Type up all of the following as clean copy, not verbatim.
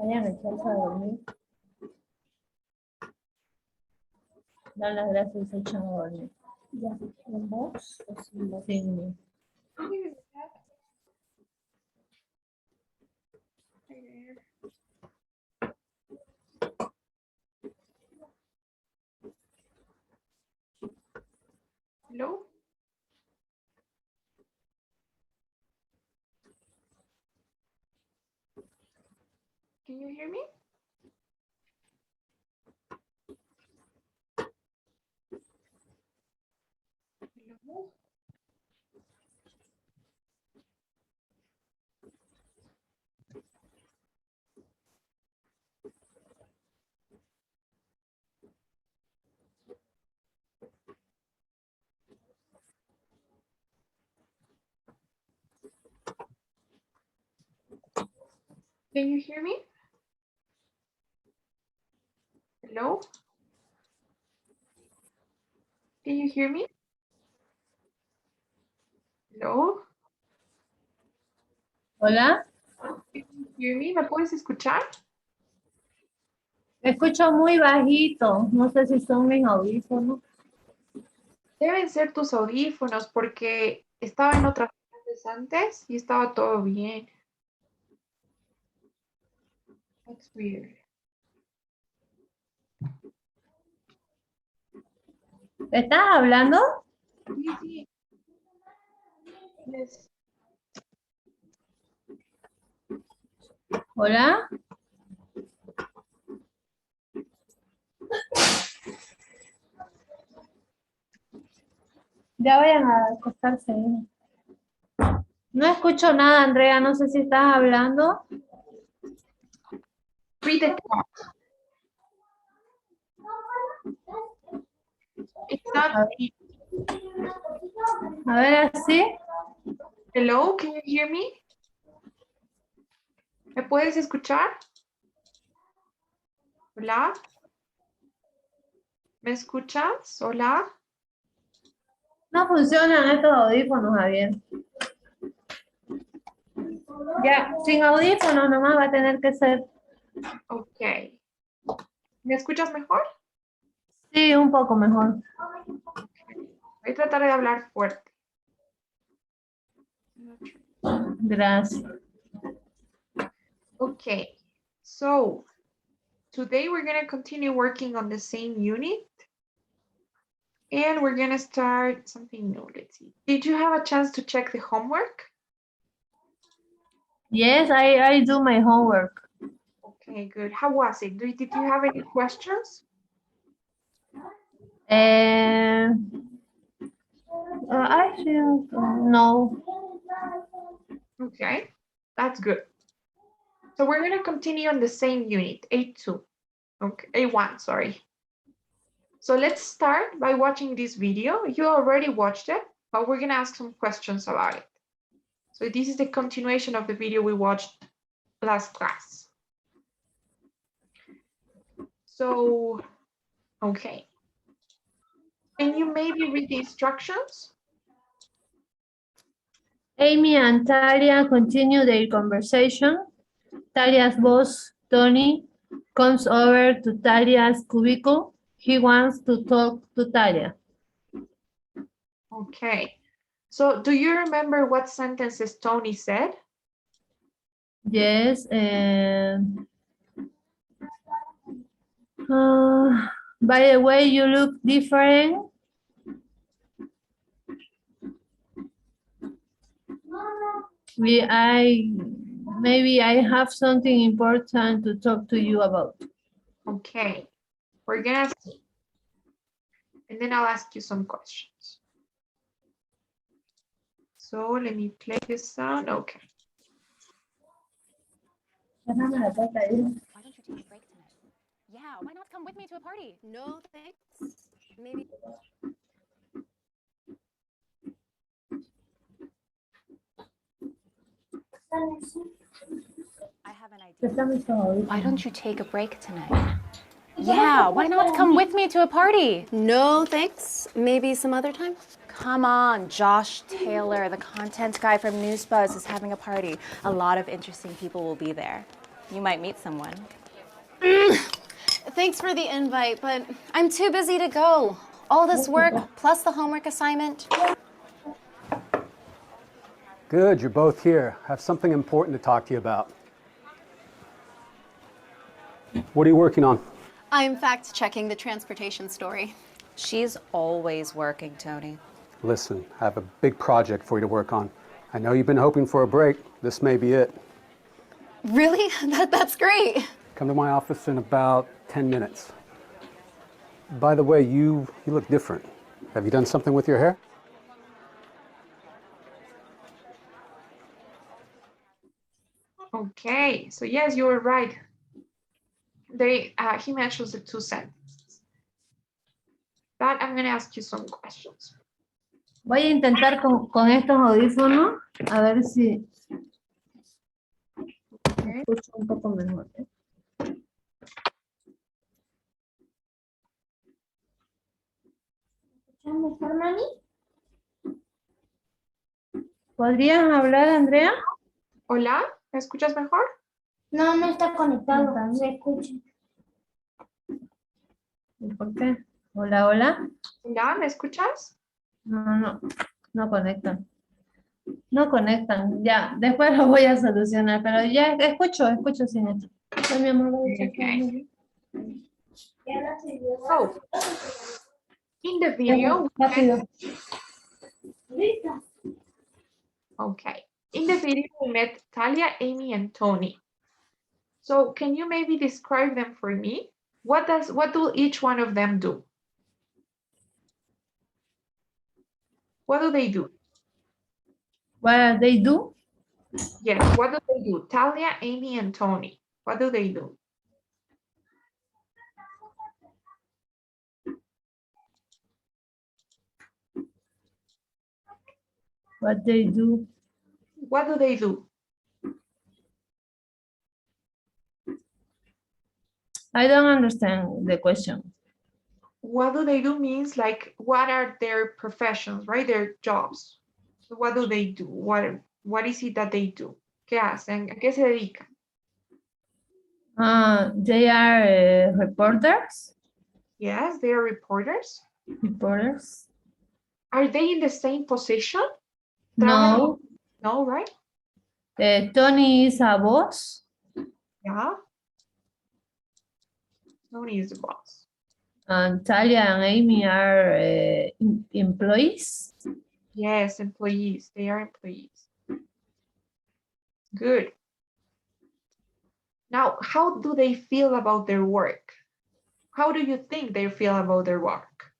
Vayan a echarse a dormir. Dan las gracias y se echan a dormir. ¿Ya con vos o sin vos? Sin mí. Hello? Can you hear me? Hello? Can you hear me? Hello? Can you hear me? Hello? Hola. Can you hear me? ¿Me puedes escuchar? Me escucho muy bajito. No sé si son mis audífonos. Deben ser tus audífonos porque estaba en otras clases antes y estaba todo bien. That's weird. ¿Estás hablando? Sí, sí. Yes. Hola. Ya vayan a acostarse. No escucho nada, Andrea. No sé si estás hablando. Read the chat. It's not me. A ver, así. Hello, can you hear me? ¿Me puedes escuchar? Hola. ¿Me escuchas? Hola. No funcionan estos audífonos, Javier. Ya, sin audífonos nomás va a tener que ser. Ok. ¿Me escuchas mejor? Sí, un poco mejor. Voy a tratar de hablar fuerte. Gracias. Okay, so today we're going to continue working on the same unit. And we're going to start something new. Let's see. Did you have a chance to check the homework? Yes, I do my homework. Okay, good. How was it? Did you have any questions? I think no. Okay, that's good. So we're going to continue on the same unit, A2. Okay, A1, sorry. So let's start by watching this video. You already watched it, but we're going to ask some questions about it. So this is the continuation of the video we watched last class. So, okay. Can you maybe read the instructions? Amy and Talia continue their conversation. Talia's boss, Tony, comes over to Talia's cubicle. He wants to talk to Talia. Okay. So do you remember what sentences Tony said? Yes, and by the way, you look different. Maybe I have something important to talk to you about. Okay, we're gonna see. And then I'll ask you some questions. So let me play this sound. Okay. Why don't you take a break tonight? Yeah, why not come with me to a party? No, thanks. Maybe. I have an idea. Why don't you take a break tonight? Yeah, why not come with me to a party? No, thanks. Maybe some other time? Come on, Josh Taylor, the content guy from News Buzz, is having a party. A lot of interesting people will be there. You might meet someone. Thanks for the invite, but I'm too busy to go. All this work, plus the homework assignment. Good, you're both here. I have something important to talk to you about. What are you working on? I'm fact-checking the transportation story. She's always working, Tony. Listen, I have a big project for you to work on. I know you've been hoping for a break. This may be it. Really? That's great. Come to my office in about 10 minutes. By the way, you look different. Have you done something with your hair? Okay, so yes, you were right. He mentions the 2 sentences. But I'm going to ask you some questions. Voy a intentar con estos audífonos, a ver si escucho un poco mejor. ¿Podrías hablar, Andrea? Hola, ¿me escuchas mejor? No, no está conectado, se escucha. ¿Y por qué? Hola, hola. Hola, ¿me escuchas? No conectan. No conectan, ya, después lo voy a solucionar, pero ya escucho sin esto. Ay, mi amor, voy a checar. Okay. So, in the video, Rápido. okay. In the video, we met Talia, Amy, and Tony. So, can you maybe describe them for me? What do each one of them do? What do they do? What they do? Yes, what do they do? Talia, Amy, and Tony. What do they do? What they do? What do they do? I don't understand the question. What do they do means like, what are their professions, right? Their jobs. So what do they do? What is it that they do? ¿Qué hacen? ¿A qué se dedican? They are reporters. Yes, they are reporters. Reporters. Are they in the same position? No. No, right? Tony is a boss. Yeah. Tony is the boss. And Talia and Amy are employees. Yes, employees. They are employees. Good. Now, how do they feel about their work? How do you think they feel about their work?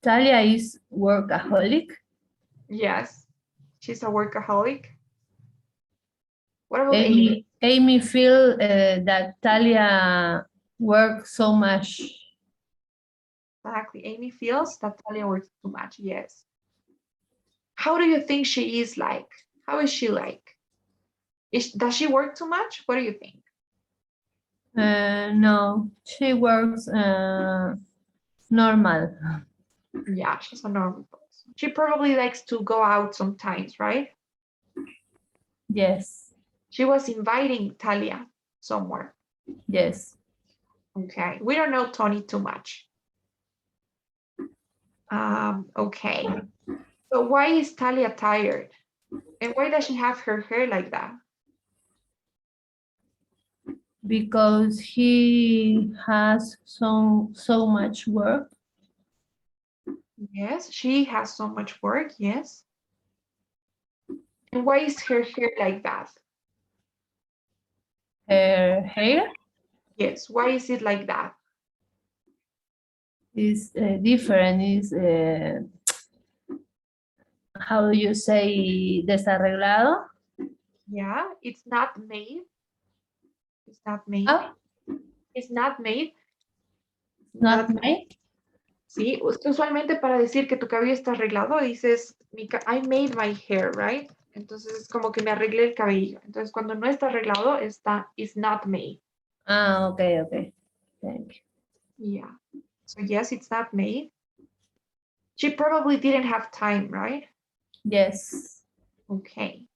Talia is workaholic. Yes, she's a workaholic. What about Amy? Amy feel that Talia works so much. Exactly. Amy feels that Talia works too much. Yes. How do you think she is like? How is she like? Does she work too much? What do you think? No, she works normal. Yeah, she's a normal person. She probably likes to go out sometimes, right? Yes. She was inviting Talia somewhere. Yes. Okay. We don't know Tony too much. Okay. So why is Talia tired? And why does she have her hair like that? Because he has so much work. Yes, she has so much work. Yes. And why is her hair like that? Her hair Yes. Why is it like that? is different. Is how do you say desarreglado? Yeah, it's not made. It's not made. Ah, It's not made. not made. Sí, usualmente para decir que tu cabello está arreglado dices, I made my hair, right? Entonces es como que me arreglé el cabello. Entonces cuando no está arreglado it's not made. Ah, okay. Thank you. Yeah. So yes, it's not made. She probably didn't have time, right? Yes. Okay.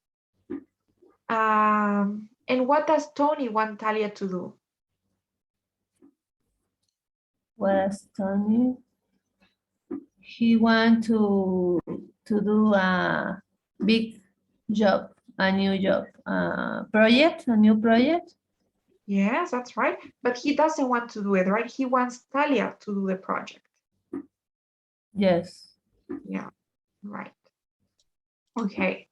And what does Tony want Talia to do? What is Tony? He want to do a big job, a new job, a new project. Yes, that's right. But he doesn't want to do it, right? He wants Talia to do the project. Yes. Yeah, right. Okay.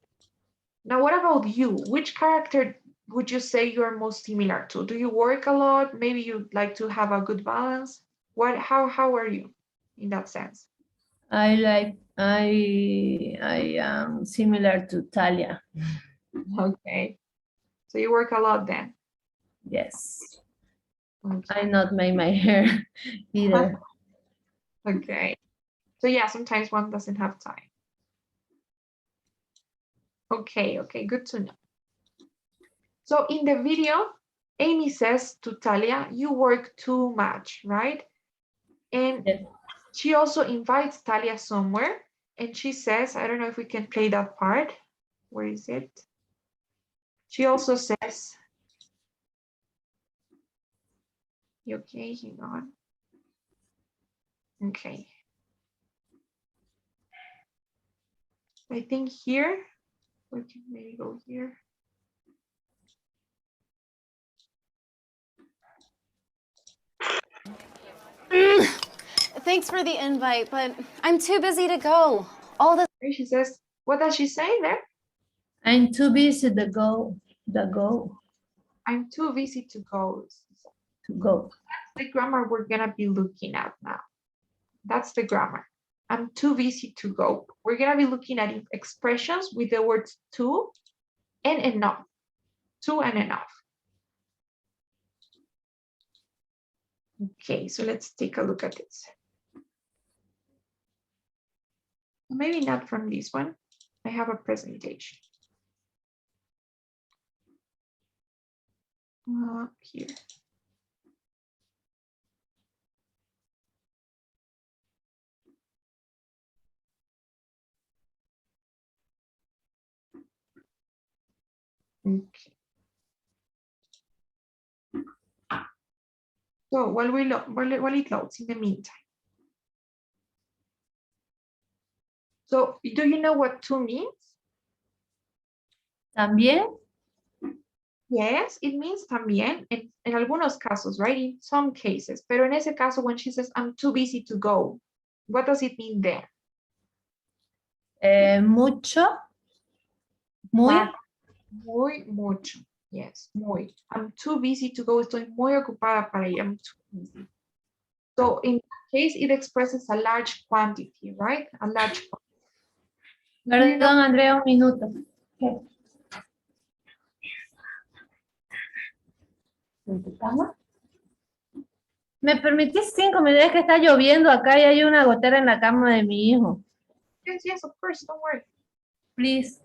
Now, what about you? Which character would you say you're most similar to? Do you work a lot? Maybe you'd like to have a good balance. How are you in that sense? I am similar to Talia. Okay. So you work a lot then. Yes. Okay. I not make my hair either. Okay. So yeah, sometimes one doesn't have time. Okay, good to know. So in the video, Amy says to Talia, you work too much, right? And Yes. she also invites Talia somewhere and she says, I don't know if we can play that part. Where is it? She also says, you okay, hang on. Okay. I think here, we can maybe go here. Thanks for the invite, but I'm too busy to go. All this. She says, what does she say there? I'm too busy to go. I'm too busy to go. That's the grammar we're gonna be looking at now. That's the grammar. I'm too busy to go. We're gonna be looking at expressions with the words to and enough. To and enough. Okay, so let's take a look at this. Maybe not from this one. I have a presentation. Here. Okay. So while it loads in the meantime. So do you know what to means? También. Yes, it means también en algunos casos, right? In some cases. Pero en ese caso, when she says, I'm too busy to go, what does it mean there? Mucho. Muy. Muy, mucho. Yes, muy. I'm too busy to go. Estoy muy ocupada para ir. I'm too busy. So in that case, it expresses a large quantity, right? A large quantity. Perdón, Andrea, un minuto. ¿Qué? ¿En tu cama? ¿Me permitís 5 minutos? Es que está lloviendo acá y hay una gotera en la cama de mi hijo. Yes, of course, don't worry. Please.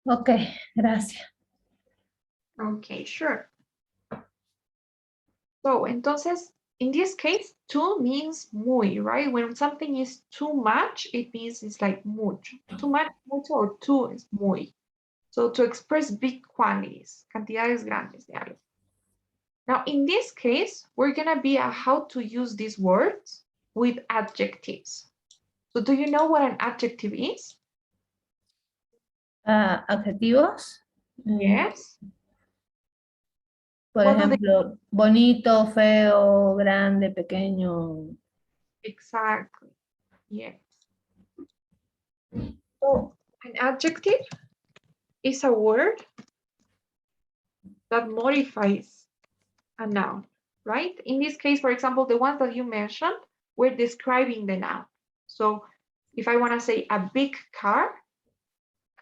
Ok, gracias. Okay, sure. So, entonces, in this case, too means muy, right? When something is too much, it means it's like mucho. Too much, mucho, or too is muy. So, to express big quantities, cantidades grandes de algo. Now, in this case, we're gonna be at how to use these words with adjectives. So, do you know what an adjective is? Adjetivos. Yes. Por What do they- ejemplo, bonito, feo, grande, pequeño. Exactly. Yes. So, an adjective is a word that modifies a noun, right? In this case, for example, the ones that you mentioned, we're describing the noun. So if I want to say a big car,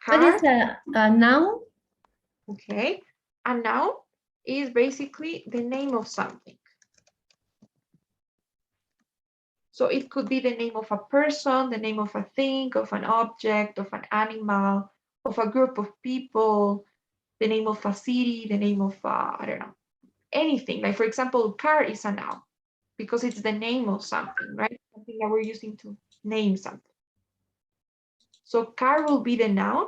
What is a noun? okay, a noun is basically the name of something. So it could be the name of a person, the name of a thing, of an object, of an animal, of a group of people, the name of a city, the name of, I don't know, anything. Like, for example, car is a noun because it's the name of something, right? Something that we're using to name something. So car will be the noun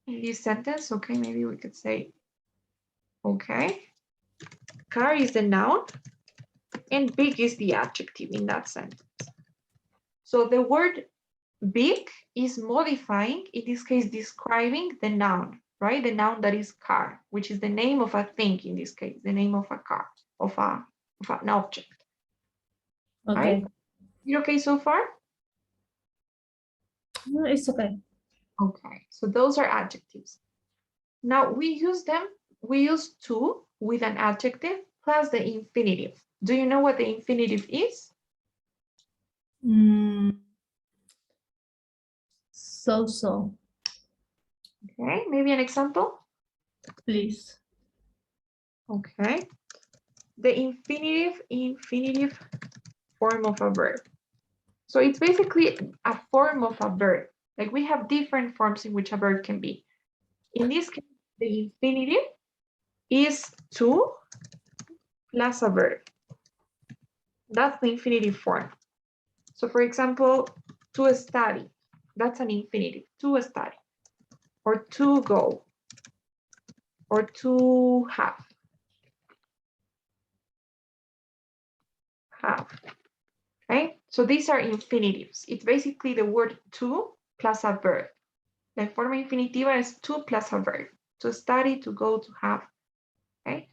in this sentence. Okay, maybe we could say, okay, car is the noun and big is the adjective in that sentence. So the word big is modifying, in this case, describing the noun, right? The noun that is car, which is the name of a thing in this case, the name of a car, of an object. Okay. Right? You okay so far? No, it's okay. Okay, so those are adjectives. Now we use them, we use to with an adjective plus the infinitive. Do you know what the infinitive is? So. Okay, maybe an example? Please. Okay. The infinitive form of a verb. So it's basically a form of a verb. Like we have different forms in which a verb can be. In this case, the infinitive is to plus a verb. That's the infinitive form. So for example, to study, that's an infinitive, to study, or to go, or to have. Okay, so these are infinitives. It's basically the word to plus a verb. La forma infinitiva es to plus a verb. To study, to go, to have. Okay.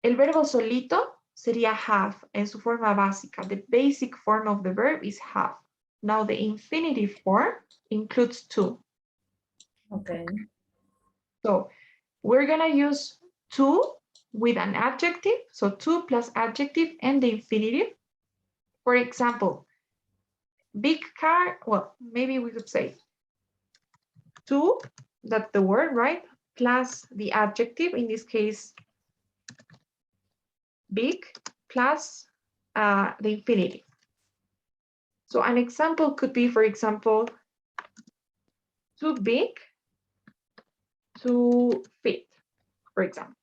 El verbo solito sería have en su forma básica. The basic form of the verb is have. Now the infinitive form includes to. Okay. So we're gonna use to with an adjective. So to plus adjective and the infinitive. For example, big car, well, maybe we could say to, that's the word, right? Plus the adjective, in this case, big, plus the infinitive. So an example could be, for example, too big to fit, for example.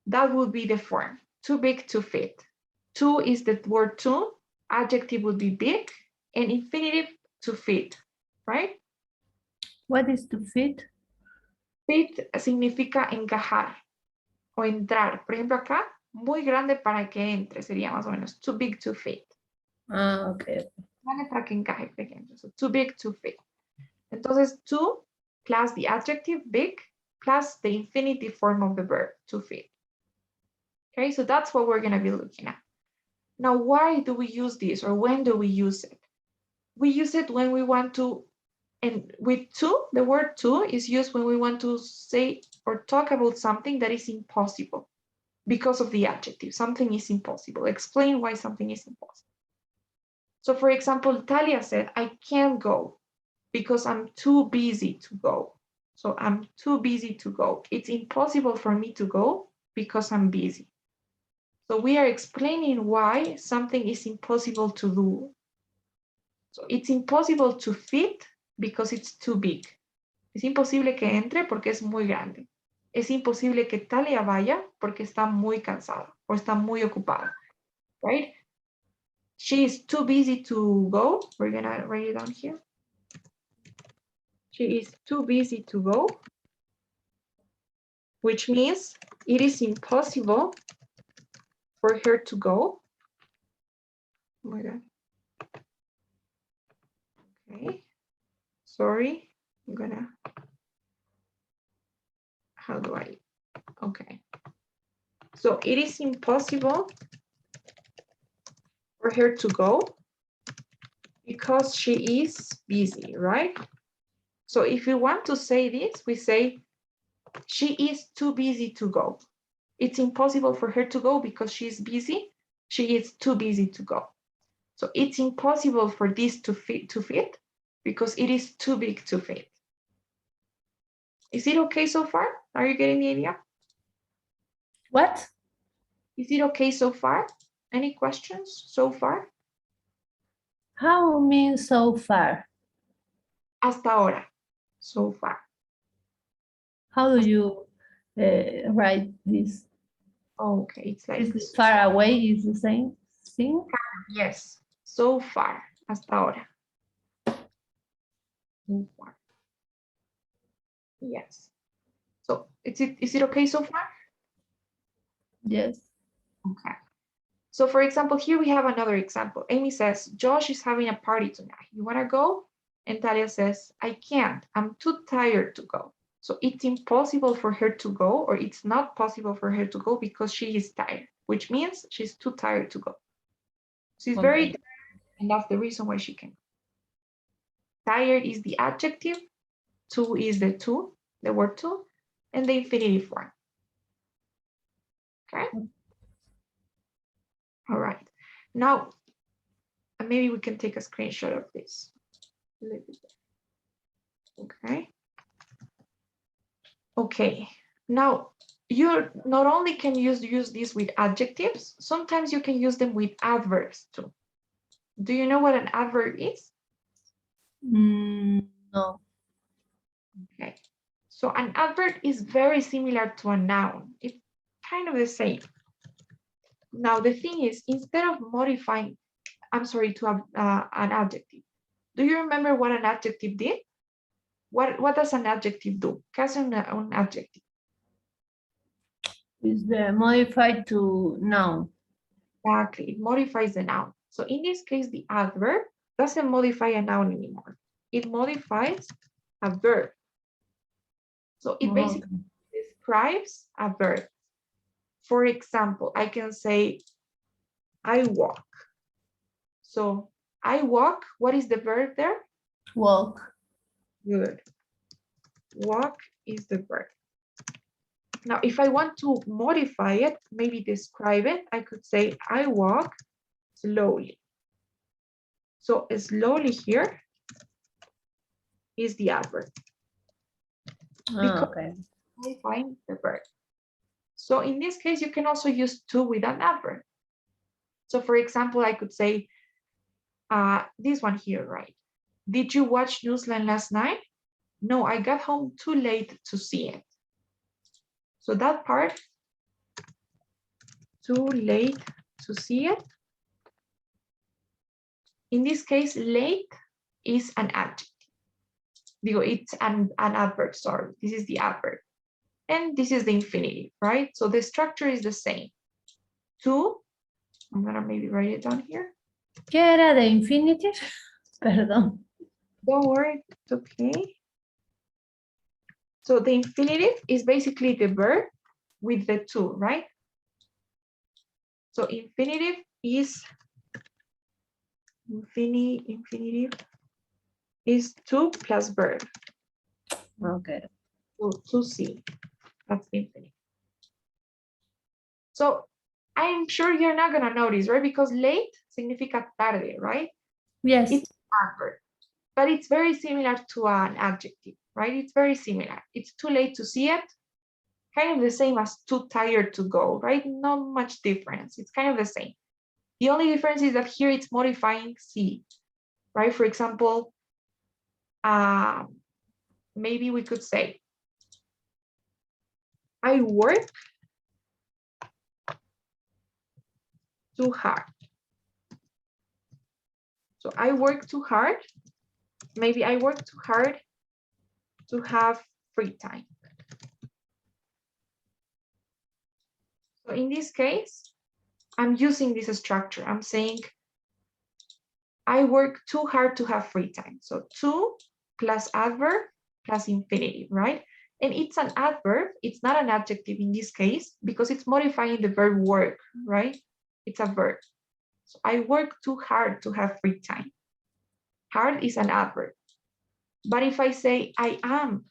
That would be the form, too big to fit. To is the word to, adjective would be big, and infinitive to fit, right? What is to fit? Fit significa encajar o entrar. Por ejemplo, acá, muy grande para que entre, sería más o menos too big to fit. Okay. Grande para que encaje, por ejemplo. So, too big to fit. Entonces, to plus the adjective big plus the infinitive form of the verb to fit. Okay, so that's what we're going to be looking at. Now, why do we use this or when do we use it? we use it when we want to, and with to, the word to is used when we want to say or talk about something that is impossible because of the adjective. Something is impossible. Explain why something is impossible. So for example, Talia said, I can't go because I'm too busy to go. So I'm too busy to go. It's impossible for me to go because I'm busy. So we are explaining why something is impossible to do. So it's impossible to fit because it's too big. Es imposible que entre porque es muy grande. Es imposible que Talia vaya porque está muy cansada o está muy ocupada, right? She is too busy to go. We're gonna write it down here. She is too busy to go, which means it is impossible for her to go. Oh my God. Okay. Sorry, I'm gonna, how do I, okay. So it is impossible for her to go because she is busy, right? So if you want to say this, we say, she is too busy to go. It's impossible for her to go because she's busy. She is too busy to go. So it's impossible for this to fit because it is too big to fit. Is it okay so far? Are you getting the idea? What? Is it okay so far? Any questions so far? How mean so far? Hasta ahora. So far. How do you write this? Okay, it's like, Is it far away is the same thing? yes, so far. Hasta ahora. So far. Yes. So is it okay so far? Yes. Okay. So for example, here we have another example. Amy says, Josh is having a party tonight. You want to go? And Talia says, I can't. I'm too tired to go. So it's impossible for her to go, or it's not possible for her to go because she is tired, which means she's too tired to go. She's very tired, and that's the reason why she can go. Tired is the adjective, to is the word to, and the infinitive form. Okay? All right. Now, maybe we can take a screenshot of this. Okay. Okay. Now, you not only can use this with adjectives, sometimes you can use them with adverbs too. Do you know what an adverb is? No. Okay. So an adverb is very similar to a noun. It's kind of the same. Now, the thing is, instead of modifying, to an adjective, do you remember what an adjective did? What does an adjective do? ¿Qué hace un adjective? Is the modified to noun. Exactly, it modifies the noun. So in this case, the adverb doesn't modify a noun anymore. It modifies a verb. So it basically describes a verb. For example, I can say, I walk. So I walk, what is the verb there? Walk. Good. Walk is the verb. Now, if I want to modify it, maybe describe it, I could say, I walk slowly. So slowly here is the adverb. Because Okay. modifying the verb. So in this case, you can also use to with an adverb. So for example, I could say, this one here, right? Did you watch Newsline last night? No, I got home too late to see it. So that part, too late to see it. In this case, late is an adjective. It's an adverb, sorry. This is the adverb. And this is the infinitive, right? So the structure is the same. To, I'm gonna maybe write it down here. ¿Qué era de infinitive? Perdón. Don't worry, it's okay. So the infinitive is basically the verb with the to, right? So infinitive is infinitive is to plus verb. Okay. So to see. That's infinitive. So I'm sure you're not gonna notice, right? Because late significa tarde, right? Yes. It's an adverb, but it's very similar to an adjective, right? It's very similar. It's too late to see it. Kind of the same as too tired to go, right? Not much difference. It's kind of the same. The only difference is that here it's modifying see, right? For example, maybe we could say, I work too hard. So I work too hard. Maybe I work too hard to have free time. So in this case, I'm using this structure. I'm saying I work too hard to have free time. So to plus adverb plus infinitive, right? And it's an adverb. It's not an adjective in this case because it's modifying the verb work, right? It's a verb. So I work too hard to have free time. Hard is an adverb. But if I say I am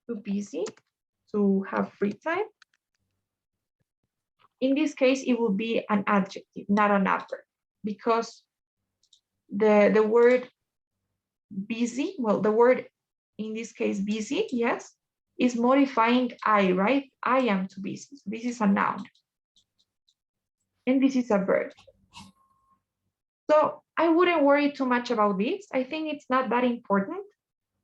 too busy to have free time, in this case, it will be an adjective, not an adverb, because the word busy, well, the word in this case, busy, yes, is modifying I, right? I am too busy. So this is a noun. And this is a verb. So I wouldn't worry too much about this. I think it's not that important.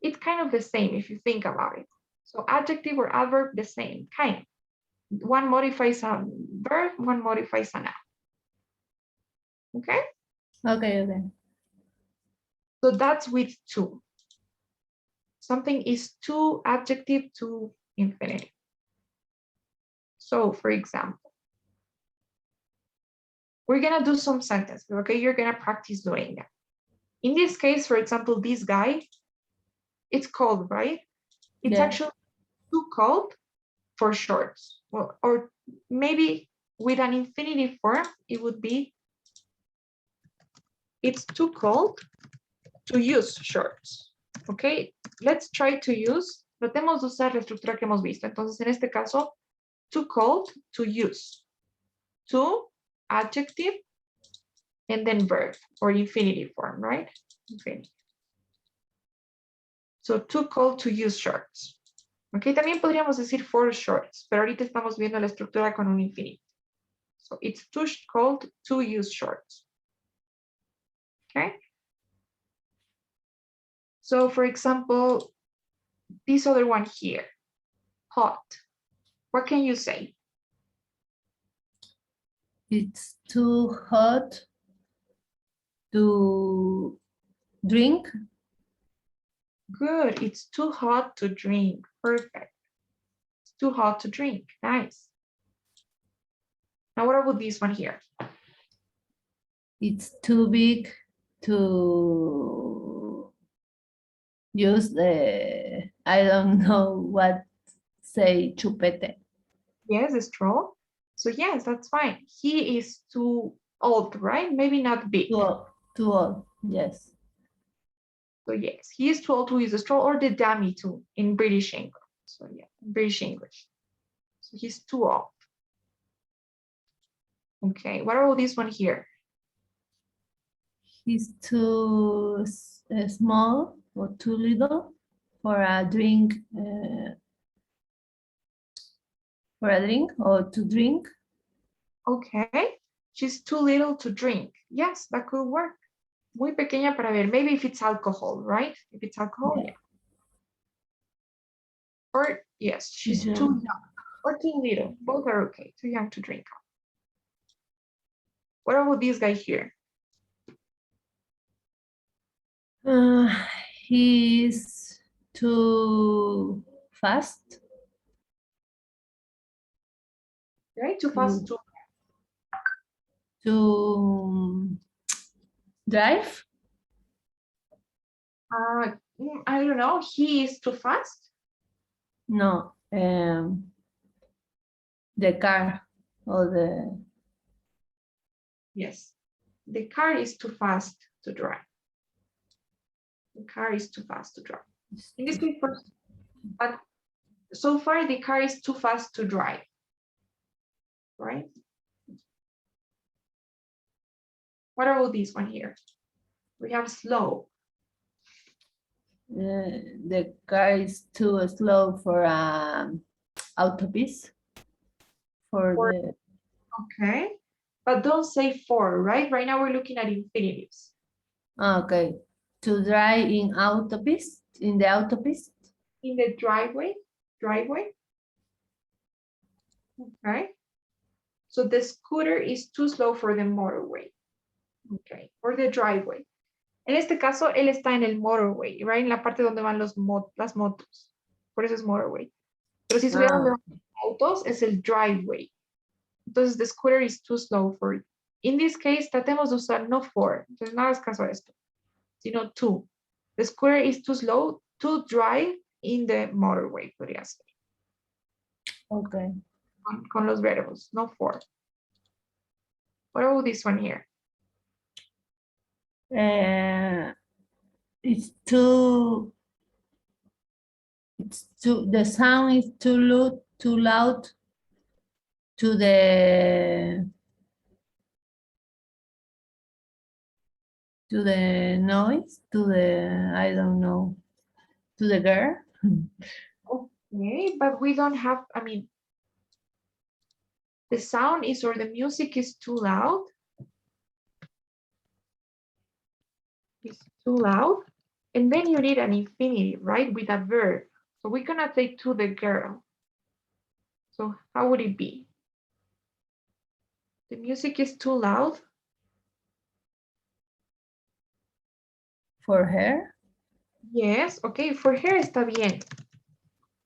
It's kind of the same if you think about it. So adjective or adverb, the same, kind of. One modifies a verb, one modifies a noun. Okay? Okay, okay. So that's with to. Something is to adjective to infinitive. So for example, we're gonna do some sentences, okay? You're gonna practice doing that. In this case, for example, this guy, it's cold, right? It's Yeah. actually too cold for shorts. Well, or maybe with an infinitive form, it would be, it's too cold to use shorts. Okay, let's try to use, tratemos de usar la estructura que hemos visto. Entonces, en este caso, too cold to use. To, adjective, and then verb or infinitive form, right? Infinitive. So too cold to use shorts. Ok, también podríamos decir for shorts, pero ahorita estamos viendo la estructura con un infinito. So it's too cold to use shorts. Okay. So for example, this other one here, hot. What can you say? It's too hot to drink. Good, it's too hot to drink. Perfect. It's too hot to drink. Nice. Now what about this one here? It's too big to use the, I don't know what say, chupete. Yes, a straw. So yes, that's fine. He is too old, right? Maybe not big. Too old, yes. So yes, he is too old to use a straw, or the dummy too in British English. So yeah, British English. So he's too old. Okay, what about this one here? He's too small or too little for a drink, or to drink. Okay, she's too little to drink. Yes, that could work. Muy pequeña para ver. Maybe if it's alcohol, right? If it's alcohol, yeah. Or yes, she's too young or too little. Both are okay. Too young to drink. What about this guy here? He's too fast. Right? Too fast to drive. I don't know. He is too fast. No, the car or the. Yes. the car is too fast to drive. The car is too fast to drive. In this case, first, but so far the car is too fast to drive, right? What about this one here? We have slow. The car is too slow for autobus. Okay, but don't say for, right? Right now we're looking at infinitives. Okay, to drive in autobus, in the autobus. In the driveway. Okay. So the scooter is too slow for the motorway. Okay, or the driveway. En este caso, él está en el motorway, right? En la parte donde van las motos. Por eso es motorway. Pero si estuviera donde van los autos, es el driveway. Entonces, the scooter is too slow for it. In this case, tratemos de usar no for. Entonces, no hagas caso a esto, sino to. The scooter is too slow to drive in the motorway, podría ser. Okay. Con los verbos, no for. What about this one here? It's too, the sound is too loud to the noise, I don't know, to the girl. Okay, but we don't have, I mean, the sound is or the music is too loud. It's too loud. And then you need an infinitive, right? With a verb. So we cannot say to the girl. So how would it be? The music is too loud. For her? Yes, okay, for her está bien.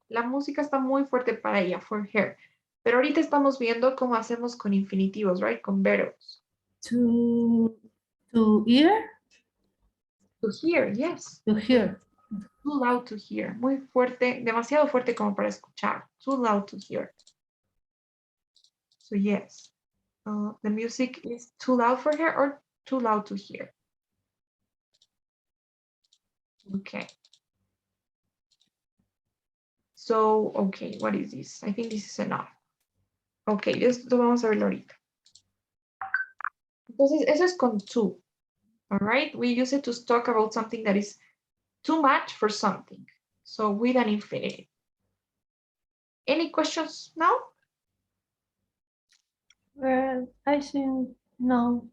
La música está muy fuerte para ella, for her. Pero ahorita estamos viendo cómo hacemos con infinitivos, right? Con verbos. To hear? To hear, yes. To hear. Too loud to hear. Muy fuerte, demasiado fuerte como para escuchar. Too loud to hear. So yes, the music is too loud for her or too loud to hear. Okay. So, okay, what is this? I think this is enough. Okay, esto vamos a verlo ahorita. Entonces, eso es con too. All right, we use it to talk about something that is too much for something. So with an infinitive. Any questions now? Well, I think no.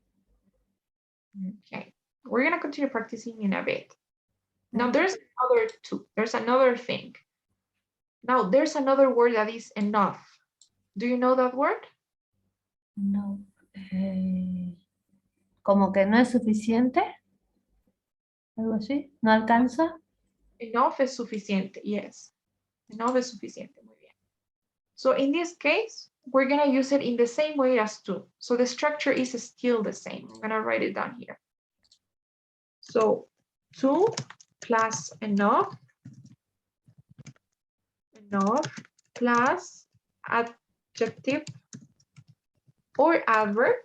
Okay, we're gonna continue practicing in a bit. Now there's another two. There's another thing. Now there's another word that is enough. Do you know that word? No. Como que no es suficiente. Algo así. No alcanza. Enough es suficiente. Yes. Enough es suficiente. Muy bien. So in this case, we're gonna use it in the same way as to. So the structure is still the same. I'm gonna write it down here. So to plus enough plus adjective or adverb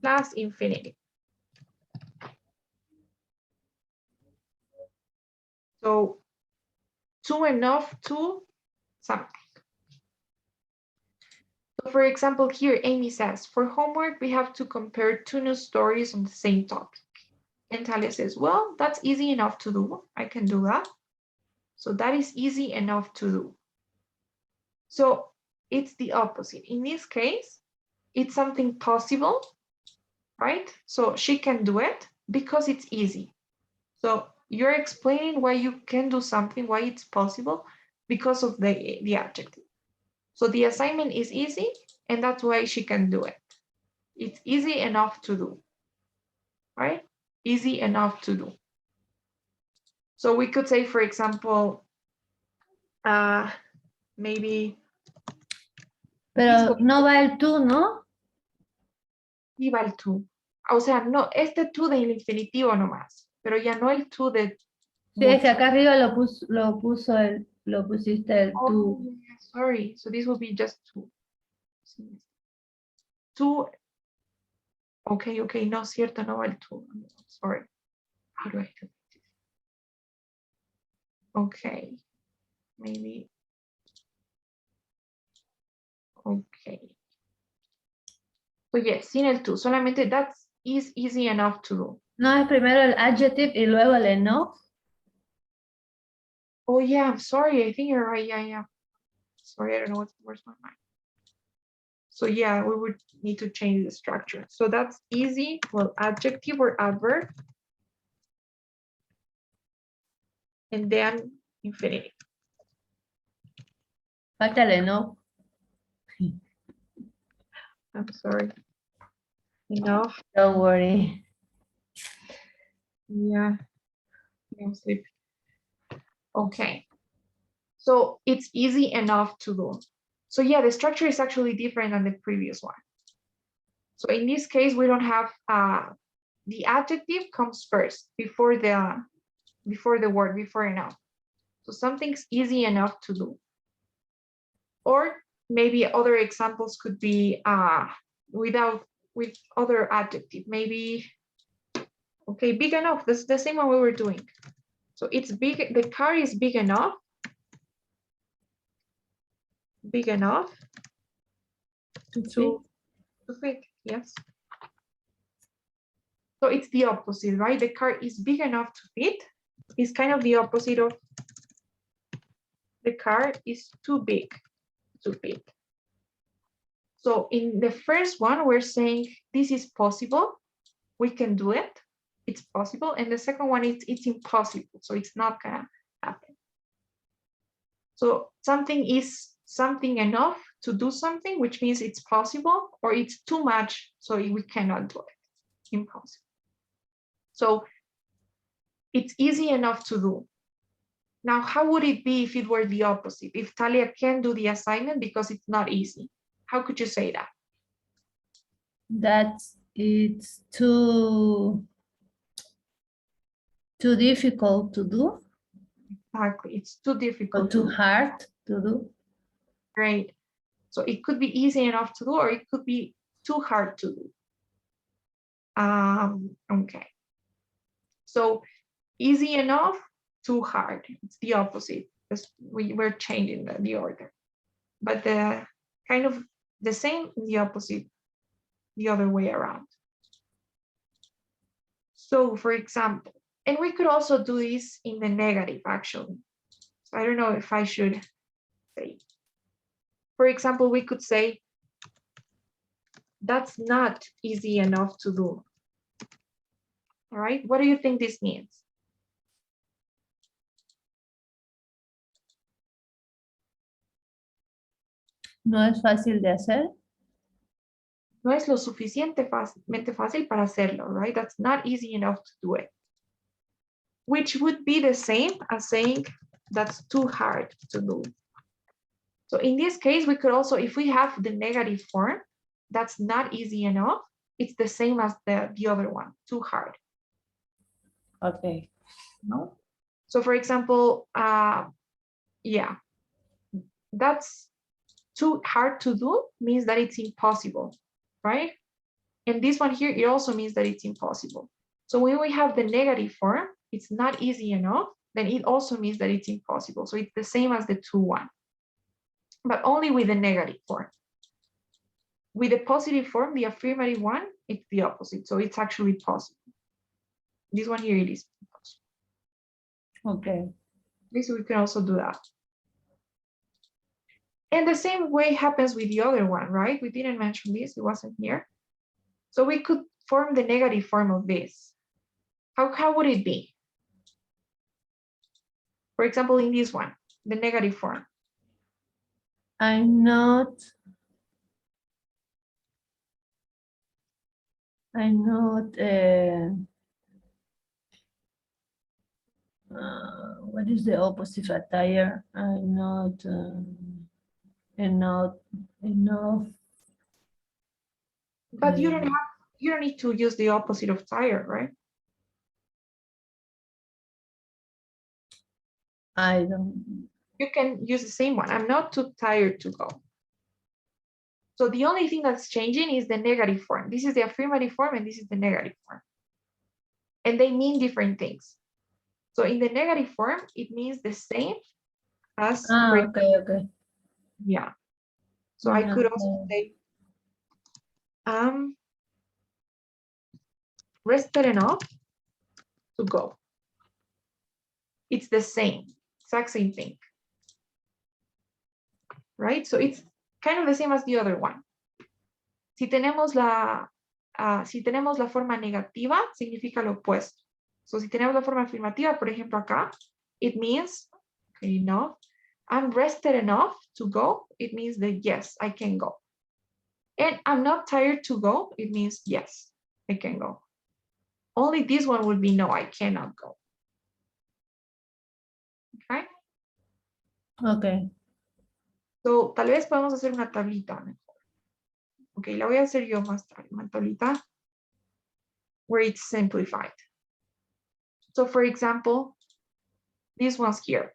plus infinitive. So to enough to something. So for example, here Amy says, for homework, we have to compare two news stories on the same topic. And Talia says, well, that's easy enough to do. I can do that. So that is easy enough to do. So it's the opposite. In this case, it's something possible, right? So she can do it because it's easy. So you're explaining why you can do something, why it's possible because of the adjective. So the assignment is easy and that's why she can do it. It's easy enough to do, right? Easy enough to do. So we could say, for example, maybe. Pero no va el tú, ¿no? Y va el tú. O sea, no, este tú del infinitivo nomás, pero ya no el tú de. Sí, es que acá arriba lo pusiste el tú. Oh, sorry. So this will be just two. Two Okay, no es cierto, no va el to. Sorry. How do I do this? Okay, maybe. Okay. So yes, sin el to, solamente that is easy enough to do. No es primero el adjective y luego el enough. Oh yeah, I'm sorry, I think you're right, yeah. Sorry, I don't know where's my mind. So yeah, we would need to change the structure. So that's easy, well, adjective or adverb. And then infinitive. Falta el enough. I'm sorry. Enough. Don't worry. Yeah. No sleep. Okay. So it's easy enough to do. So yeah, the structure is actually different than the previous one. So in this case, we don't have the adjective comes first before the word, before enough. So something's easy enough to do. Or maybe other examples could be with other adjective. Maybe, okay, big enough. That's the same one we were doing. So it's big, the car is big enough to fit, yes. So it's the opposite, right? The car is big enough to fit. It's kind of the opposite of the car is too big to fit. So in the first one, we're saying this is possible. We can do it. It's possible. And the second one, it's impossible. So it's not gonna happen. So something is something enough to do something, which means it's possible, or it's too much, so we cannot do it. Impossible. So it's easy enough to do. Now, how would it be if it were the opposite? If Talia can't do the assignment because it's not easy, how could you say that? That it's too difficult to do. Exactly, it's too Or difficult. too hard to do. Great. So it could be easy enough to do, or it could be too hard to do. Okay. So easy enough, too hard. It's the opposite, because we're changing the order. But the kind of the same, the opposite, the other way around. So for example, and we could also do this in the negative, actually. So I don't know if I should say. For example, we could say, that's not easy enough to do. All right, what do you think this means? No es fácil de hacer. No es lo suficientemente fácil para hacerlo, right? That's not easy enough to do it. Which would be the same as saying that's too hard to do. So in this case, we could also, if we have the negative form, that's not easy enough, it's the same as the other one, too hard. Okay. No? So for example, yeah, that's too hard to do means that it's impossible, right? And this one here, it also means that it's impossible. So when we have the negative form, it's not easy enough, then it also means that it's impossible. So it's the same as the 2-1, but only with the negative form. With the positive form, the affirmative one, it's the opposite. So it's actually possible. This one here, it is possible. Okay. This we can also do that. And the same way happens with the other one, right? We didn't mention this, it wasn't here. So we could form the negative form of this. How would it be? For example, in this one, the negative form. I'm not what is the opposite of tired? I'm not enough. But you don't need to use the opposite of tired, right? I don't. You can use the same one. I'm not too tired to go. So the only thing that's changing is the negative form. This is the affirmative form and this is the negative form. And they mean different things. So in the negative form, it means the same as, Okay. yeah. So I could also say, rested enough to go. It's the same, exact same thing. Right? So it's kind of the same as the other one. Si tenemos la forma negativa, significa lo opuesto. So si tenemos la forma afirmativa, por ejemplo acá, it means, okay, no, I'm rested enough to go. It means that yes, I can go. And I'm not tired to go. It means yes, I can go. Only this one would be no, I cannot go. Okay. Okay. So tal vez podemos hacer una tablita mejor. Ok, la voy a hacer yo más tarde, una tablita where it's simplified. So for example, this one's here.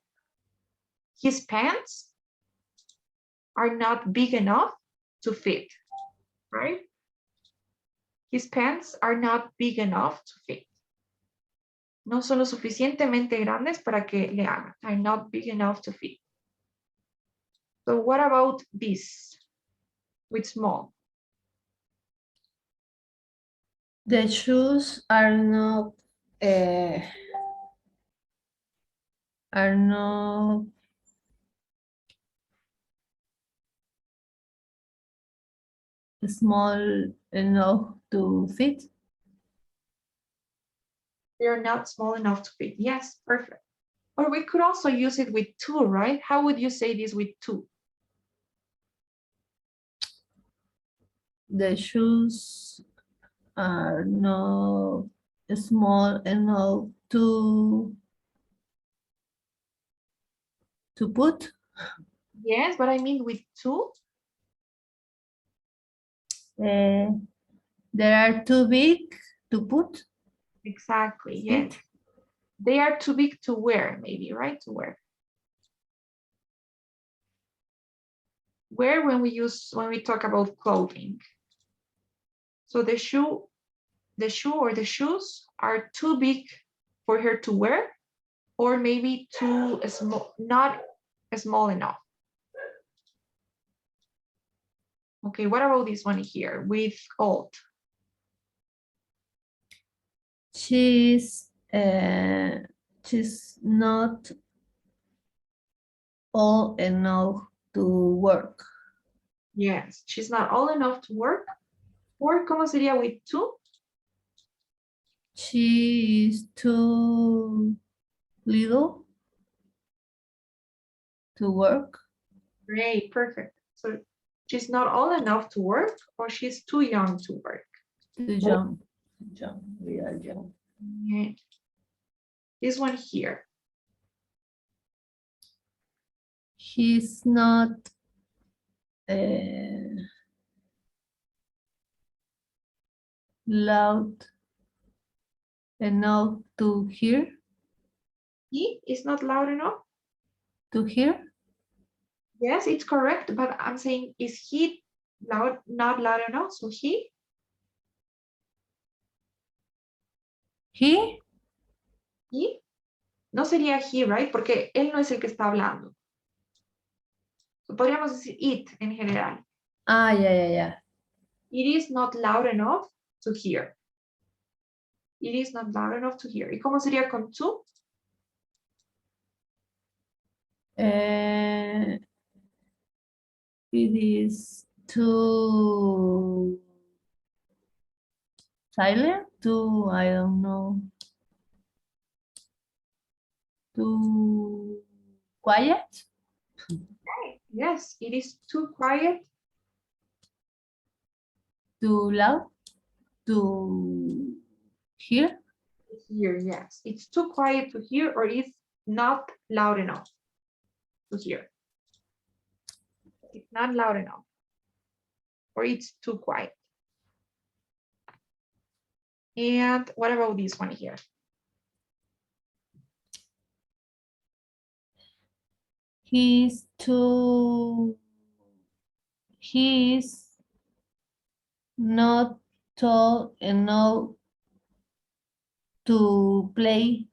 His pants are not big enough to fit, right? His pants are not big enough to fit. No son lo suficientemente grandes para que le hagan. Are not big enough to fit. So what about this with small? The shoes are not small enough to fit. They're not small enough to fit. Yes, perfect. Or we could also use it with two, right? How would you say this with two? The shoes are not small enough to put. Yes, but I mean with two. They are too big to put. Exactly, yes. They are too big to wear, maybe, right? To wear. Wear when we talk about clothing. So the shoe or the shoes are too big for her to wear, or maybe too small, not small enough. Okay, what about this one here with old? She's not old enough to work. Yes, she's not old enough to work. Or ¿cómo sería with two? She is too little to work. Great, perfect. So she's not old enough to work, or she's too young to work. Too young. We are young. Yeah. This one here. He's not loud enough to hear. He is not loud enough. To hear? Yes, it's correct, but I'm saying, is he loud, not loud enough? So he? He? He? No sería he, right? Porque él no es el que está hablando. Podríamos decir it en general. Yeah. It is not loud enough to hear. It is not loud enough to hear. ¿Y cómo sería con tú? It is too silent, too, I don't know, too quiet. Yes, it is too quiet. Too loud to hear. To hear, yes. It's too quiet to hear, or it's not loud enough to hear. It's not loud enough, or it's too quiet. And what about this one here? He not tall enough to play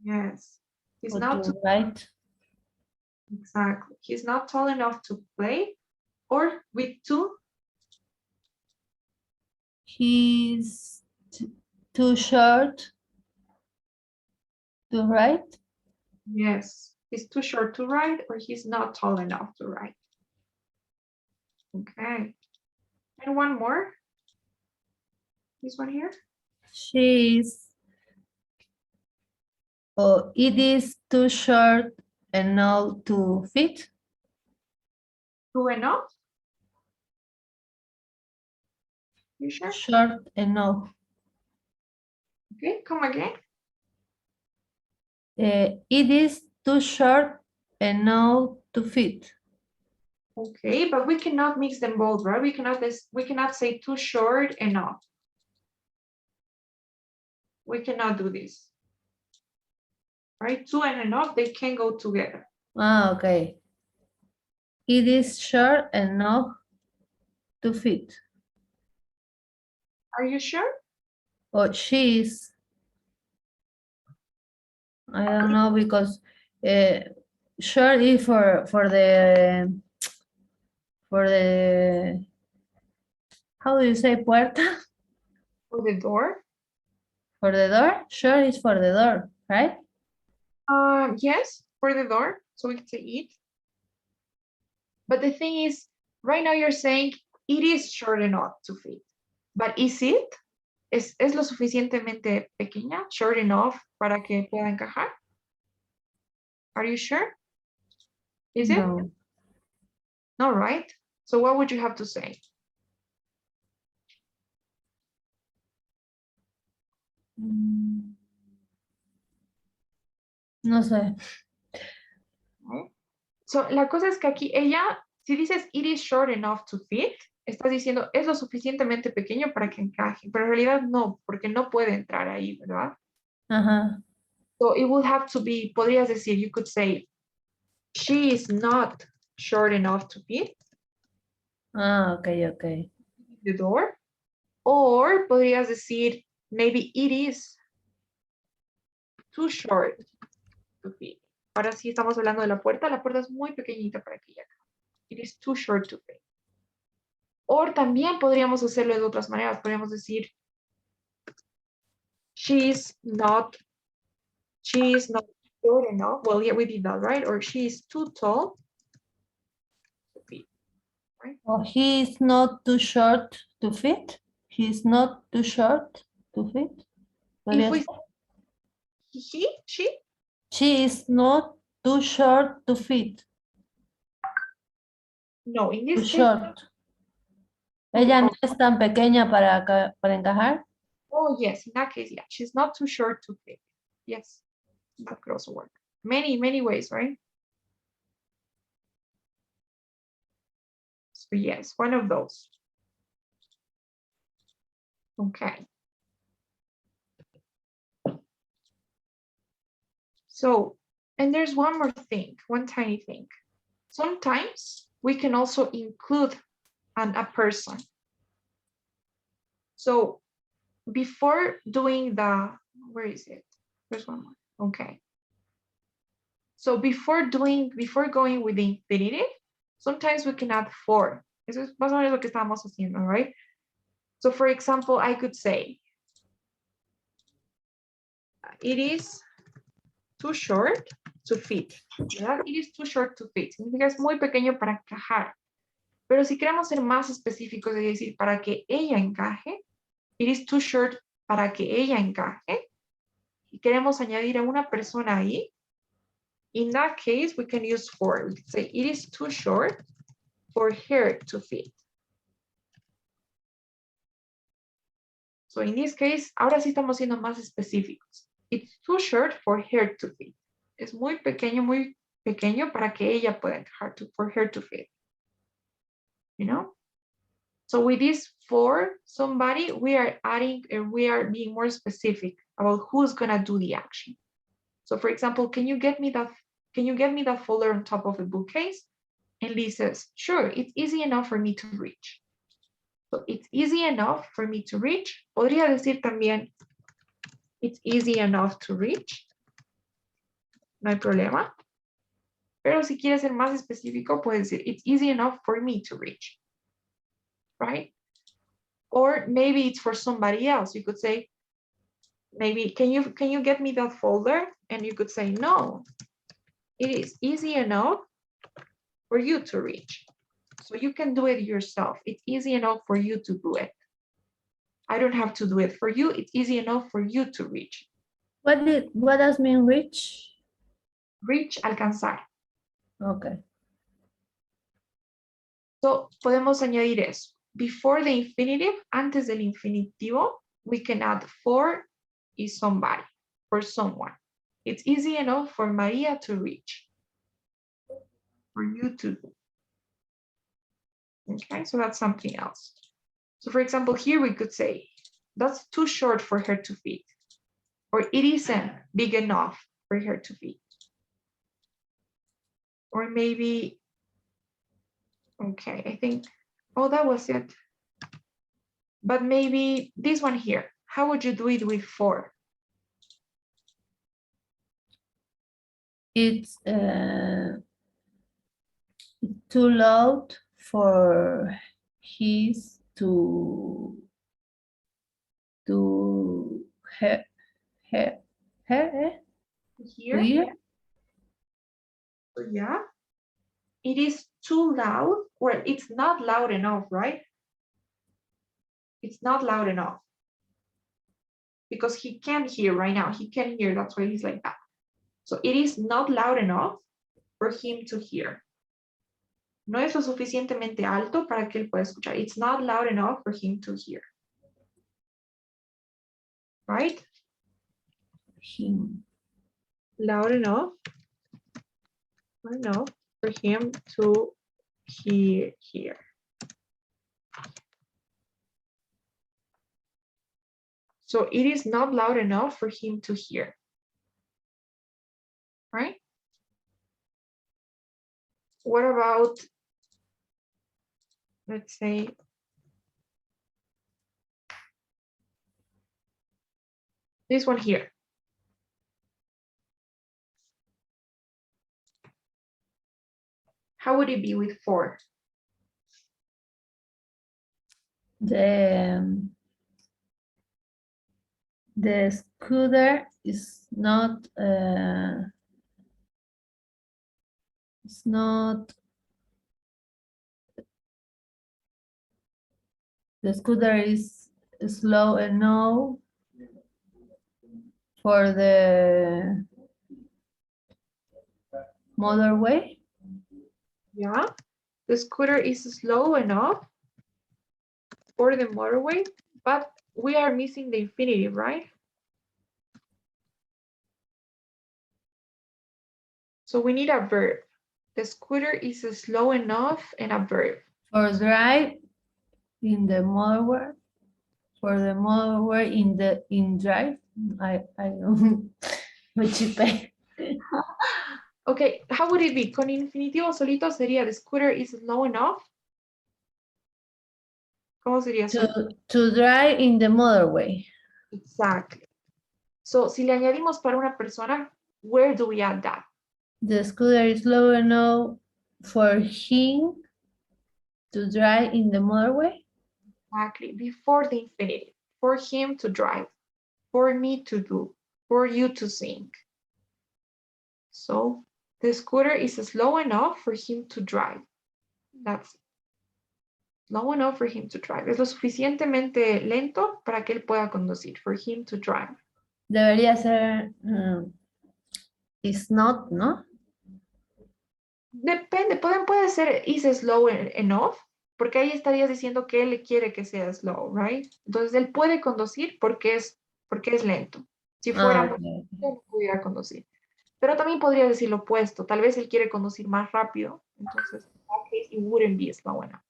Yes. He's or not to write. exactly. He's not tall enough to play. Or with two. He's too short to write. Yes. He's too short to ride or he's not tall enough to ride. Okay. And one more. This one here. It is too short enough to fit. Too enough? You sure? Short enough. Okay, come again. It is too short enough to fit. Okay, but we cannot mix them both, right? We cannot say too short enough. We cannot do this. Right? Too and enough, they can go together. Ah, okay. It is short enough to fit. Are you sure? Or she is. I don't know because short is for the how do you say puerta? For the door? For the door? Short is for the door, right? Yes, for the door. So we can say it. But the thing is, right now you're saying it is short enough to fit. But is it? ¿Es lo suficientemente pequeña? Short enough para que pueda encajar? Are you sure? Is it? No. No, right? So what would you have to say? No sé. So, la cosa es que aquí ella, si dices it is short enough to fit, estás diciendo es lo suficientemente pequeño para que encaje, pero en realidad no, porque no puede entrar ahí, ¿verdad? Ajá. So it would have to be, podrías decir, you could say, she is not short enough to fit Ah, okay, okay. the door. Or podrías decir, maybe it is too short to fit. Ahora sí estamos hablando de la puerta es muy pequeñita para que ella cabe. It is too short to fit. O también podríamos hacerlo de otras maneras. Podríamos decir, she's not short enough. Well, yeah, we did that, right? Or she's too tall to fit, right? Oh, he is not too short to fit. He's not too short to fit. If Podría we ser. she, She is not too short to fit. no, in Too this case, short. Ella no es tan pequeña para encajar. oh yes, in that case, yeah, she's not too short to fit. Yes, that could also work. Many ways, right? So yes, one of those. Okay. So, and there's one more thing, one tiny thing. Sometimes we can also include a person. So before doing the, where is it? There's one more, okay. So before going with the infinitive, sometimes we can add for. Eso es más o menos lo que estamos haciendo, right? So for example, I could say, it is too short to fit. ¿Verdad? It is too short to fit. Significa es muy pequeño para encajar. Pero si queremos ser más específicos, es decir, para que ella encaje, it is too short para que ella encaje, y queremos añadir a una persona ahí, in that case, we can use for. We can say, it is too short for her to fit. So in this case, ahora sí estamos siendo más específicos. It's too short for her to fit. Es muy pequeño para que ella pueda encajar, for her to fit. You know? So with this for somebody, we are adding, we are being more specific about who's gonna do the action. So for example, can you get me that folder on top of the bookcase? And Lee says, sure, it's easy enough for me to reach. So it's easy enough for me to reach. Podría decir también, it's easy enough to reach. No hay problema. Pero si quieres ser más específico, puedes decir, it's easy enough for me to reach. Right? Or maybe it's for somebody else. You could say, maybe, can you get me that folder? And you could say, no, it is easy enough for you to reach. So you can do it yourself. It's easy enough for you to do it. I don't have to do it for you. It's easy enough for you to reach. What does mean reach? Reach, alcanzar. Okay. So podemos añadir eso. Before the infinitive, antes del infinitivo, we can add for y somebody, for someone. It's easy enough for Maria to reach. For you to do. Okay, so that's something else. So for example, here we could say, that's too short for her to fit. Or it isn't big enough for her to fit. Or maybe, okay, I think, oh, that was it. But maybe this one here, how would you do it with for? It's too loud for his to her Here, hear. so yeah, it is too loud, or it's not loud enough, right? It's not loud enough. Because he can't hear right now, he can't hear, that's why he's like that. So it is not loud enough for him to hear. No es lo suficientemente alto para que él pueda escuchar. It's not loud enough for him to hear. Right? Him. Loud enough for him to hear. So it is not loud enough for him to hear. Right? What about, let's say, this one here? How would it be with for? The scooter is not it's not the scooter is slow enough for the motorway. Yeah, the scooter is slow enough for the motorway, but we are missing the infinitive, right? So we need a verb. The scooter is slow enough and a verb. For drive in the motorway. For the motorway in drive. I don't me chipé. Okay, how would it be? Con infinitivo solito sería the scooter is slow enough. ¿Cómo sería eso? To drive in the motorway. Exactly. So, si le añadimos para una persona, where do we add that? The scooter is slow enough for him to drive in the motorway. Exactly, before the infinitive. For him to drive, for me to do, for you to sing. So, the scooter is slow enough for him to drive. That's slow enough for him to drive. Es lo suficientemente lento para que él pueda conducir. For him to drive. Debería ser it's not, ¿no? Depende, puede ser is slow enough, porque ahí estarías diciendo que él quiere que sea slow, right? Entonces él puede conducir porque es lento. Si fuera Okay. no pudiera conducir. Pero también podría decir lo opuesto. Tal vez él quiere conducir más rápido. Entonces, in that case, it wouldn't be slow enough.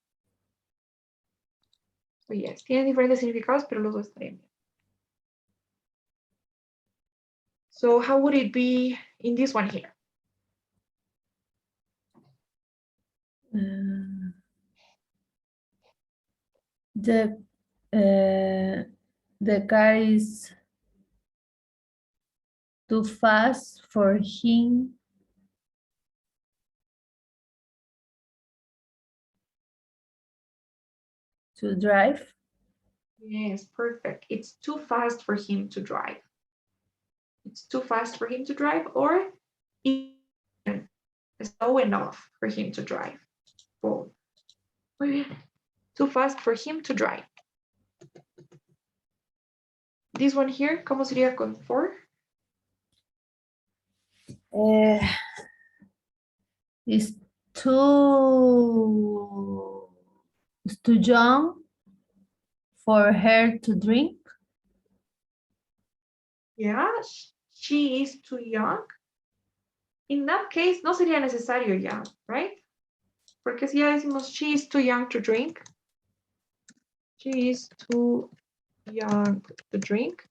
So yes, tienen diferentes significados, pero los dos estarían bien. So how would it be in this one here? The car is too fast for him to drive. Yes, perfect. It's too fast for him to drive. It's too fast for him to drive, or even slow enough for him to drive. Both. Muy bien. Too fast for him to drive. This one here, ¿cómo sería con for? Is too young for her to drink. Yeah, she is too young. In that case, no sería necesario ya, right? Porque si ya decimos she is too young to drink. She is too young to drink.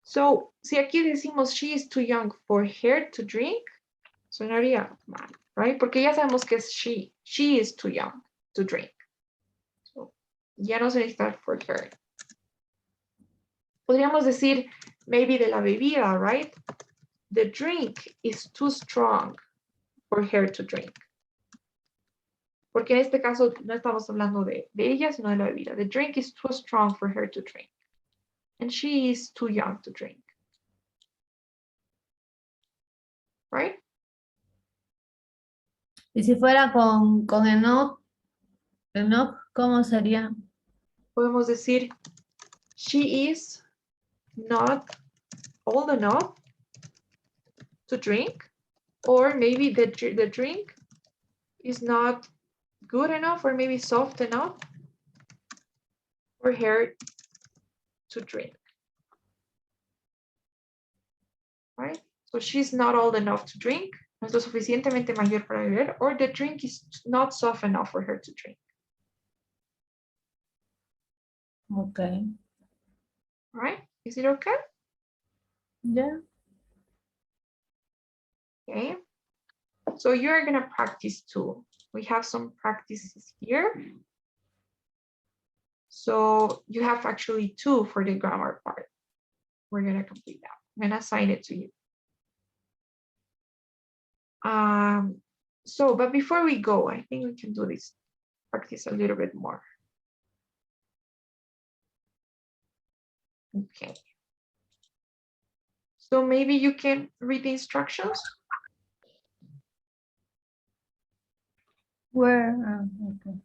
So, si aquí decimos she is too young for her to drink, sonaría mal, right? Porque ya sabemos que es she. She is too young to drink. So, ya no se necesita for her. Podríamos decir maybe de la bebida, right? The drink is too strong for her to drink. Porque en este caso no estamos hablando de ella, sino de la bebida. The drink is too strong for her to drink. And she is too young to drink. Right? Y si fuera con Enoch, ¿cómo sería? Podemos decir, she is not old enough to drink, or maybe the drink is not good enough, or maybe soft enough for her to drink. Right? So she's not old enough to drink, no es lo suficientemente mayor para beber, or the drink is not soft enough for her to drink. Okay. All right? Is it okay? Yeah. Okay. So you're gonna practice too. We have some practices here. So you have actually 2 for the grammar part. We're gonna complete that. I'm gonna assign it to you. But before we go, I think we can do this practice a little bit more. Okay. So maybe you can read the instructions. Where? Okay.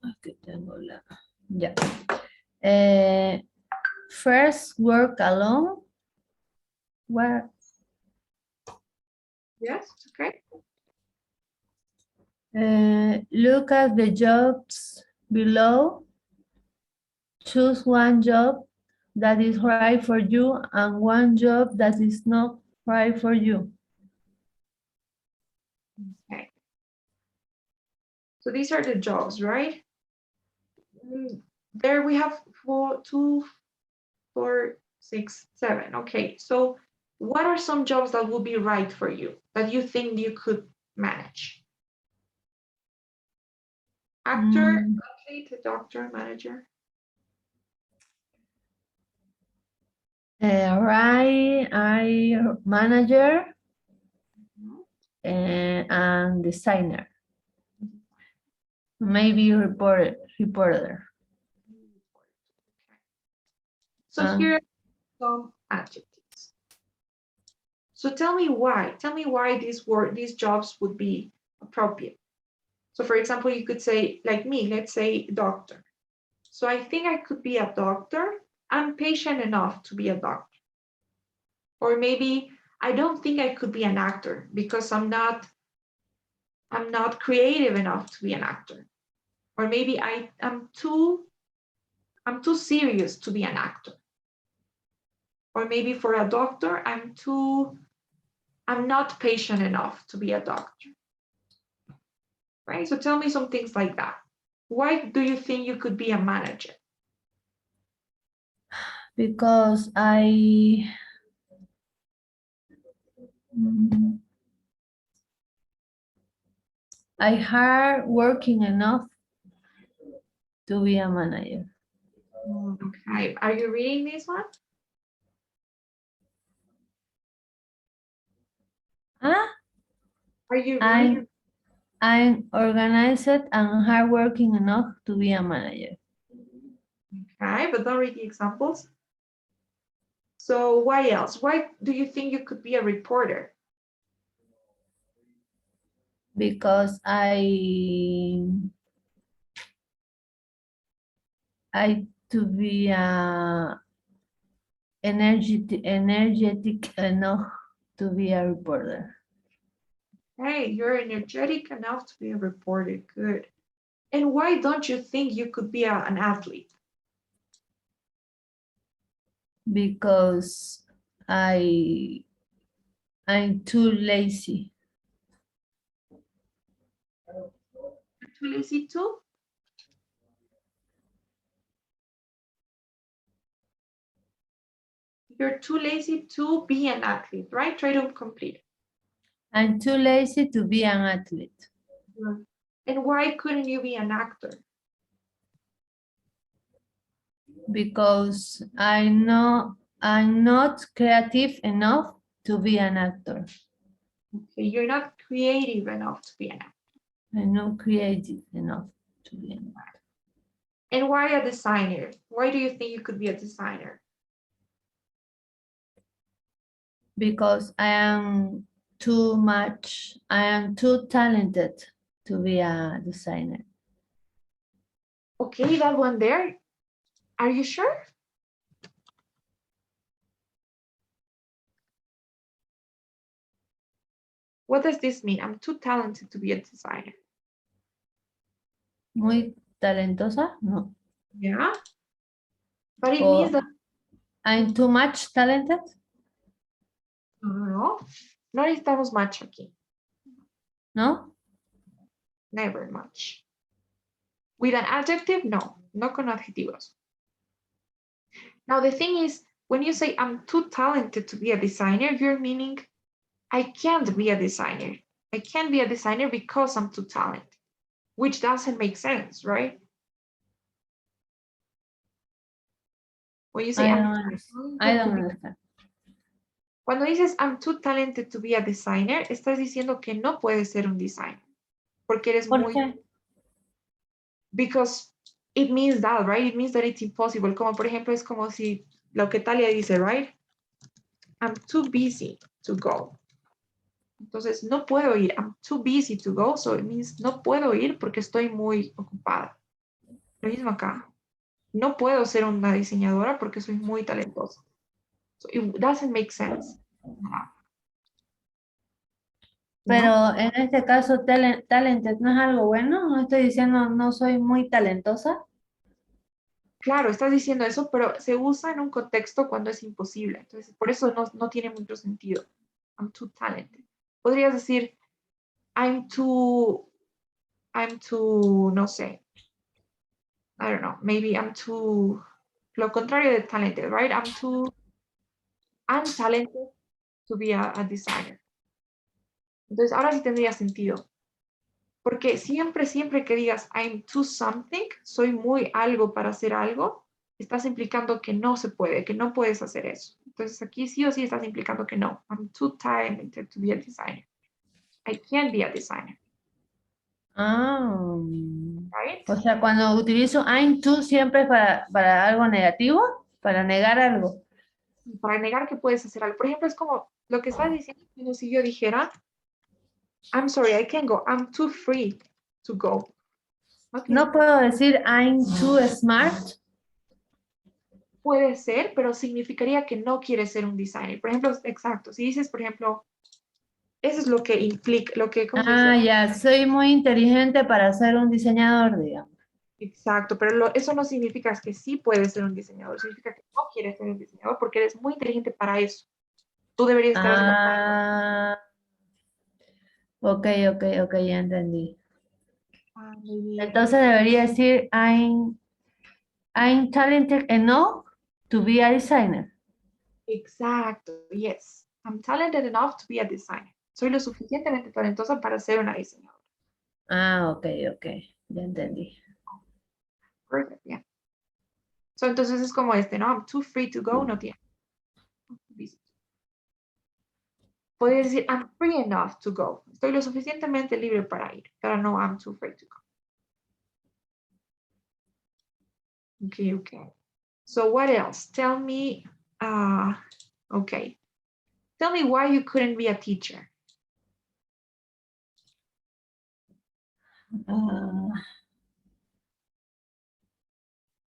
Aquí tengo la. Ya. First, work alone. Where? Yes, okay. Look at the jobs below. Choose one job that is right for you and one job that is not right for you. Okay. So these are the jobs, right? There we have 4, 2, 4, 6, 7. Okay, so what are some jobs that would be right for you, that you think you could manage? Actor, athlete, doctor, manager. I manager and designer. Maybe reporter. So here are some adjectives. So tell me why. Tell me why these jobs would be appropriate. So for example, you could say, like me, let's say doctor. So I think I could be a doctor. I'm patient enough to be a doctor. Or maybe I don't think I could be an actor because I'm not creative enough to be an actor. Or maybe I'm too serious to be an actor. Or maybe for a doctor, I'm not patient enough to be a doctor. Right? So tell me some things like that. Why do you think you could be a manager? Because I I hard working enough to be a manager. Okay, are you reading this one? Ah, Are you reading? I'm organized and hardworking enough to be a manager. Okay, but don't read the examples. So why else? Why do you think you could be a reporter? Because I to be energetic enough to be a reporter. Hey, you're energetic enough to be a reporter. Good. And why don't you think you could be an athlete? Because I'm too lazy. Too lazy too? You're too lazy to be an athlete, right? Try to complete. I'm too lazy to be an athlete. And why couldn't you be an actor? Because I'm not creative enough to be an actor. Okay, you're not creative enough to be an actor. I'm not creative enough to be an actor. And why a designer? Why do you think you could be a designer? Because I am too talented to be a designer. Okay, that one there. Are you sure? What does this mean? I'm too talented to be a designer. Muy talentosa, no. Yeah. But it Or means that I'm too much talented. no necesitamos much aquí. No? Never much. With an adjective, no con adjetivos. Now the thing is, when you say I'm too talented to be a designer, you're meaning I can't be a designer. I can't be a designer because I'm too talented, which doesn't make sense, right? When you say I I'm don't understand. Cuando dices I'm too talented to be a designer, estás diciendo que no puedes ser un designer. Porque eres ¿Por muy... qué? Because it means that, right? It means that it's impossible. Como por ejemplo, es como si lo que Talia dice, right? I'm too busy to go. Entonces, no puedo ir. I'm too busy to go. So it means no puedo ir porque estoy muy ocupada. Lo mismo acá. No puedo ser una diseñadora porque soy muy talentosa. So it doesn't make sense. Pero ¿No? en este caso, talented no es algo bueno. No estoy diciendo no soy muy talentosa. Claro, estás diciendo eso, pero se usa en un contexto cuando es imposible. Entonces, por eso no tiene mucho sentido. I'm too talented. Podrías decir, I'm too, no sé, I don't know, maybe I'm too, lo contrario de talented, right? I'm talented to be a designer. Entonces, ahora sí tendría sentido. Porque siempre que digas I'm too something, soy muy algo para hacer algo, estás implicando que no se puede, que no puedes hacer eso. Entonces, aquí sí o sí estás implicando que no. I'm too talented to be a designer. I can't be a designer, Ah. right? O sea, cuando utilizo I'm too siempre es para algo negativo, para negar algo. Para negar que puedes hacer algo. Por ejemplo, es como lo que estás diciendo, como si yo dijera, I'm sorry, I can't go. I'm too free to go. No puedo decir I'm too smart. Puede ser, pero significaría que no quieres ser un designer. Por ejemplo, exacto, si dices, por ejemplo, eso es lo que implica, ¿cómo se dice? Ya, soy muy inteligente para ser un diseñador, digamos. Exacto, pero eso no significa que sí puedes ser un diseñador, significa que no quieres ser un diseñador porque eres muy inteligente para eso. Tú deberías estar Ah, ok, ya entendí. Entonces debería decir I'm talented enough to be a designer. Exacto, yes. I'm talented enough to be a designer. Soy lo suficientemente talentosa para ser una diseñadora. Ah, ok, ok. Ya entendí. Perfect, yeah. So, entonces es como este, ¿no? I'm too free to go, no tiene. Podría decir, I'm free enough to go. Estoy lo suficientemente libre para ir, pero no, I'm too free to go. Okay, okay. So what else? Tell me, okay. Tell me why you couldn't be a teacher.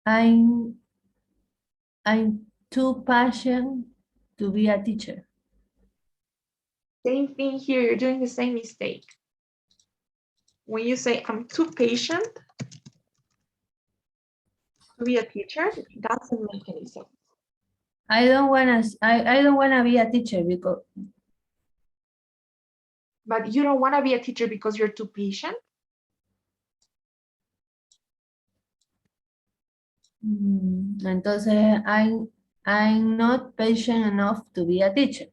I'm too passionate to be a teacher. Same thing here, you're doing the same mistake. When you say I'm too patient to be a teacher, it doesn't make any sense. I don't wanna be a teacher because But you don't want to be a teacher because you're too patient. entonces I'm not patient enough to be a teacher.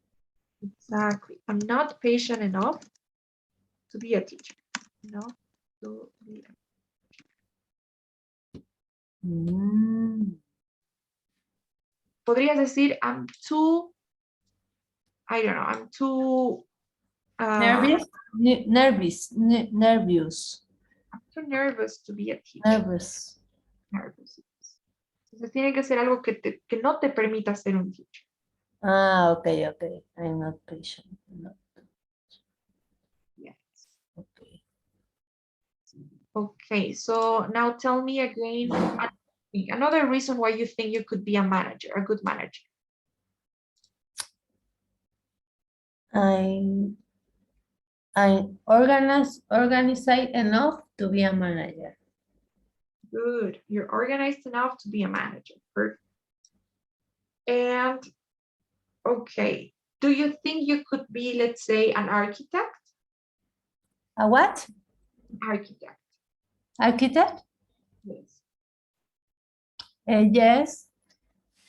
Exactly. I'm not patient enough to be a teacher. No, to be a Podrías decir, I'm too, I don't know, I'm too Nervous? Nervous. I'm too nervous to be a teacher. Nervous. Nervous. Entonces tiene que ser algo que no te permita ser un teacher. Ah, okay, okay. I'm not patient. No. Yes. Okay. Okay, so now tell me again another reason why you think you could be a manager, a good manager. I organized enough to be a manager. Good. You're organized enough to be a manager. Perfect. And okay, do you think you could be, let's say, an architect? A what? Architect. Architect? Yes. Yes,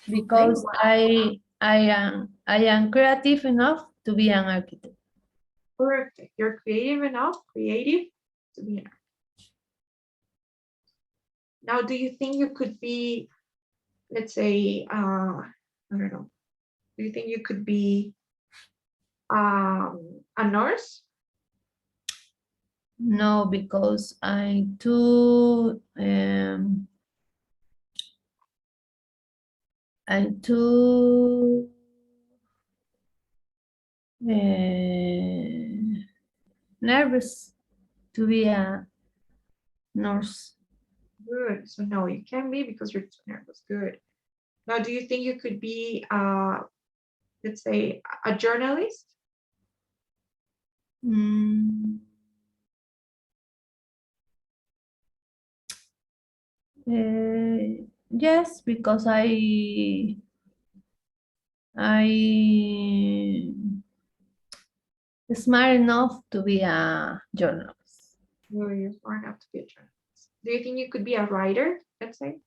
because I am creative enough to be an architect. Perfect. You're creative enough, creative to be an architect. Now, do you think you could be, let's say, I don't know. Do you think you could be a nurse? No, because I'm too nervous to be a nurse. Good. So no, you can be because you're too nervous. Good. Now, do you think you could be, let's say, a journalist? Yes, because I smart enough to be a journalist. No, you're smart enough to be a journalist. Do you think you could be a writer, let's say?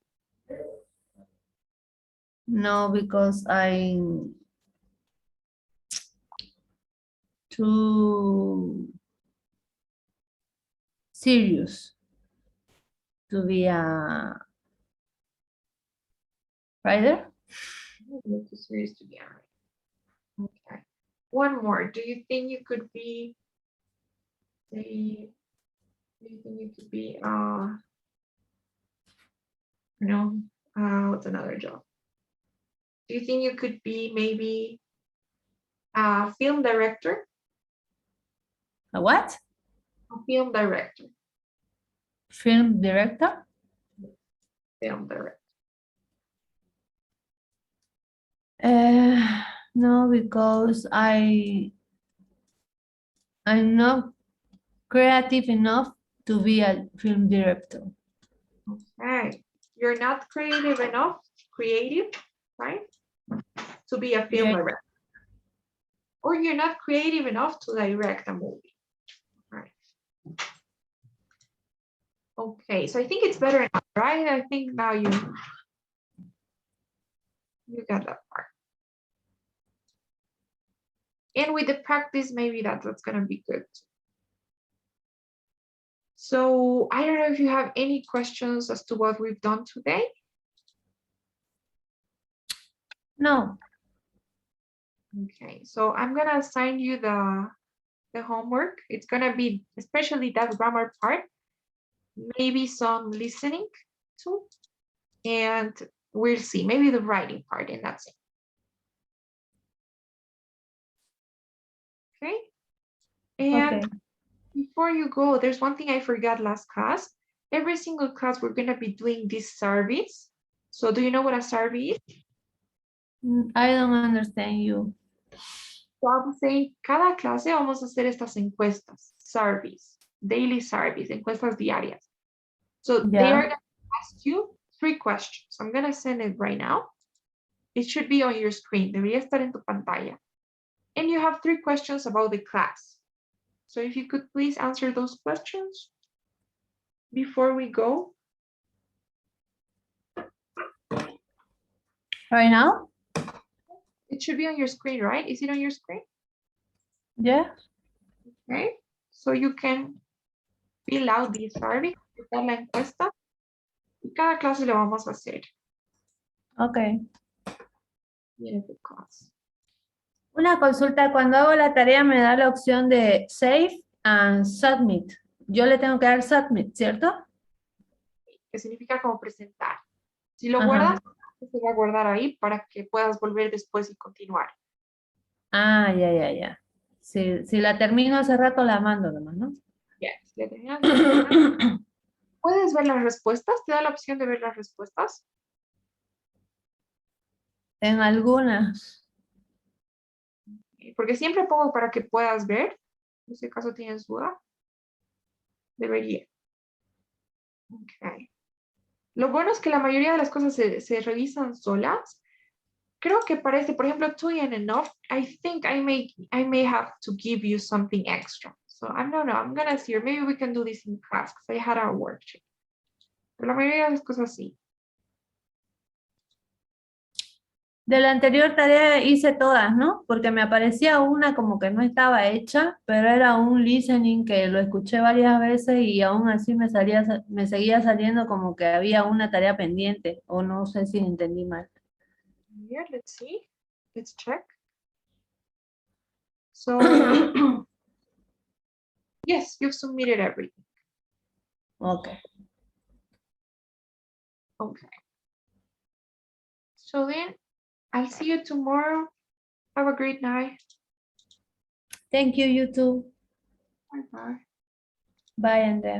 No, because I'm too serious to be a writer. You're too serious to be a writer. Okay. One more. Do you think you could be, say, do you think you could be, what's another job? Do you think you could be maybe a film director? A what? A film director. Film director? Film director. No, because I'm not creative enough to be a film director. Okay. You're not creative enough, right? To be a film director. Or you're not creative enough to direct a movie. Right. Okay, so I think it's better now, right? I think now you got that part. And with the practice, maybe that's going to be good. So I don't know if you have any questions as to what we've done today. No. Okay, so I'm going to assign you the homework. It's going to be especially that grammar part, maybe some listening too, and we'll see, maybe the writing part, and that's it. Okay. And Okay. before you go, there's one thing I forgot last class. Every single class, we're going to be doing this surveys. So do you know what a survey is? I don't understand you. So I'm saying, cada clase vamos a hacer estas encuestas, surveys, daily surveys, encuestas diarias. So they are Yeah. going to ask you 3 questions. I'm going to send it right now. It should be on your screen. Debería estar en tu pantalla. And you have 3 questions about the class. So if you could please answer those questions before we go. Right now? It should be on your screen, right? Is it on your screen? Yeah. Okay. So you can fill out the survey, completar la encuesta. Y cada clase lo vamos a hacer. Okay. Miren tu clase. Una consulta, cuando hago la tarea me da la opción de Save and Submit. Yo le tengo que dar Submit, ¿cierto? Que significa como presentar. Si lo Ajá. guardas, se va a guardar ahí para que puedas volver después y continuar. Ah, ya. Si la termino hace rato la mando nomás, ¿no? Yes. ¿Puedes ver las respuestas? ¿Te da la opción de ver las respuestas? En algunas. Porque siempre pongo para que puedas ver. En este caso tienes duda. Debería. Ok. Lo bueno es que la mayoría de las cosas se revisan solas. Creo que para este, por ejemplo, TOEGAONEON, I think I may have to give you something extra. So I don't know, I'm gonna see, or maybe we can do this in class because I had our worksheet. Pero la mayoría de las cosas sí. De la anterior tarea hice todas, ¿no? Porque me aparecía una como que no estaba hecha, pero era un listening que lo escuché varias veces y aún así me seguía saliendo como que había una tarea pendiente, o no sé si entendí mal. Here, let's see. Let's check. So, yes, you've submitted everything. Okay. Okay. So then, I'll see you tomorrow. Have a great night. Thank you, you too. Bye-bye. Bye, Andrea.